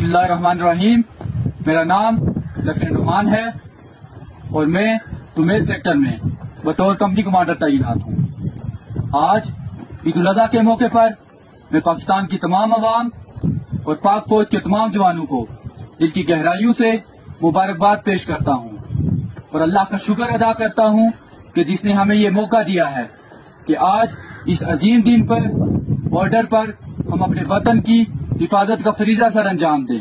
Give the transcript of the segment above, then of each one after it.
बिस्मिल्लाहिर्रहमानिर्रहीम। मेरा नाम लेफ्टिनेंट नुमान है और मैं दुमेल सेक्टर में बतौर कंपनी कमांडर तैनात हूँ। आज ईद उल अज़हा के मौके पर मैं पाकिस्तान की तमाम अवाम और पाक फौज के तमाम जवानों को दिल की गहराइयों से मुबारकबाद पेश करता हूँ और अल्लाह का शुक्र अदा करता हूँ कि जिसने हमें ये मौका दिया है कि आज इस अजीम दिन पर बॉर्डर पर हम अपने वतन की हिफाजत का फरीजा सर अंजाम दें।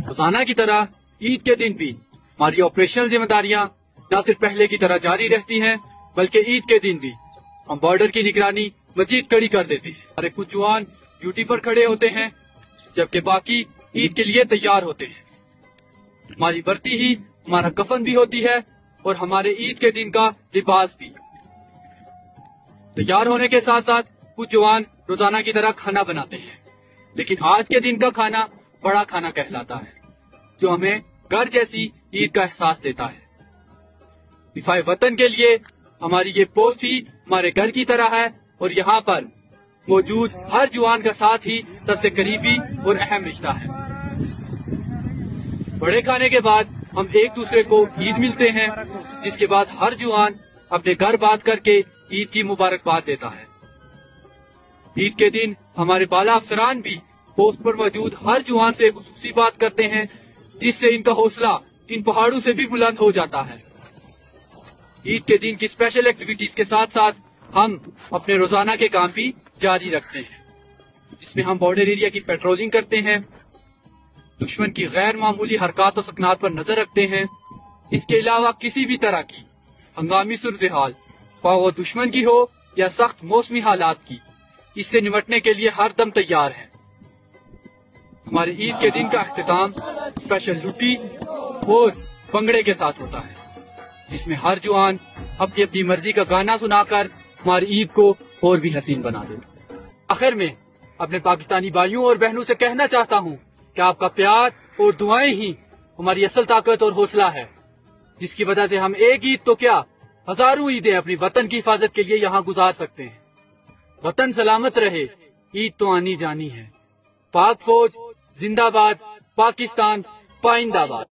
रोजाना की तरह ईद के दिन भी हमारी ऑपरेशनल जिम्मेदारियां न सिर्फ पहले की तरह जारी रहती हैं, बल्कि ईद के दिन भी हम बॉर्डर की निगरानी मजीद कड़ी कर देते हैं। हमारे कुछ जवान ड्यूटी पर खड़े होते हैं जबकि बाकी ईद के लिए तैयार होते हैं। हमारी वर्दी ही हमारा कफन भी होती है और हमारे ईद के दिन का लिबास भी। तैयार होने के साथ साथ कुछ जवान रोजाना की तरह खाना बनाते हैं, लेकिन आज के दिन का खाना बड़ा खाना कहलाता है, जो हमें घर जैसी ईद का एहसास देता है। दिफाए वतन के लिए हमारी ये पोस्ट ही हमारे घर की तरह है और यहाँ पर मौजूद हर जवान का साथ ही सबसे करीबी और अहम रिश्ता है। बड़े खाने के बाद हम एक दूसरे को ईद मिलते हैं, जिसके बाद हर जवान अपने घर बात करके ईद की मुबारकबाद देता है। ईद के दिन हमारे बाला अफसरान भी पोस्ट पर मौजूद हर जवान से खुसूसी बात करते हैं, जिससे इनका हौसला इन पहाड़ों से भी बुलंद हो जाता है। ईद के दिन की स्पेशल एक्टिविटीज के साथ साथ हम अपने रोजाना के काम भी जारी रखते हैं, जिसमें हम बॉर्डर एरिया की पेट्रोलिंग करते हैं, दुश्मन की गैर मामूली हरकत और सकनात पर नजर रखते हैं। इसके अलावा किसी भी तरह की हंगामी सूरत हाल, चाहे वो दुश्मन की हो या सख्त मौसमी हालात की, इससे निपटने के लिए हर दम तैयार है। हमारे ईद के दिन का अख्तिताम स्पेशल लुटी और भंगड़े के साथ होता है, जिसमें हर जवान अपनी अपनी मर्जी का गाना सुनाकर हमारी ईद को और भी हसीन बना दे। आखिर में अपने पाकिस्तानी भाइयों और बहनों से कहना चाहता हूँ कि आपका प्यार और दुआएं ही हमारी असल ताकत और हौसला है, जिसकी वजह से हम एक ईद तो क्या हजारों ईदें अपनी वतन की हिफाजत के लिए यहाँ गुजार सकते हैं। वतन सलामत रहे, ईद तो आनी जानी है। पाक फौज जिंदाबाद, पाकिस्तान पाइंदाबाद।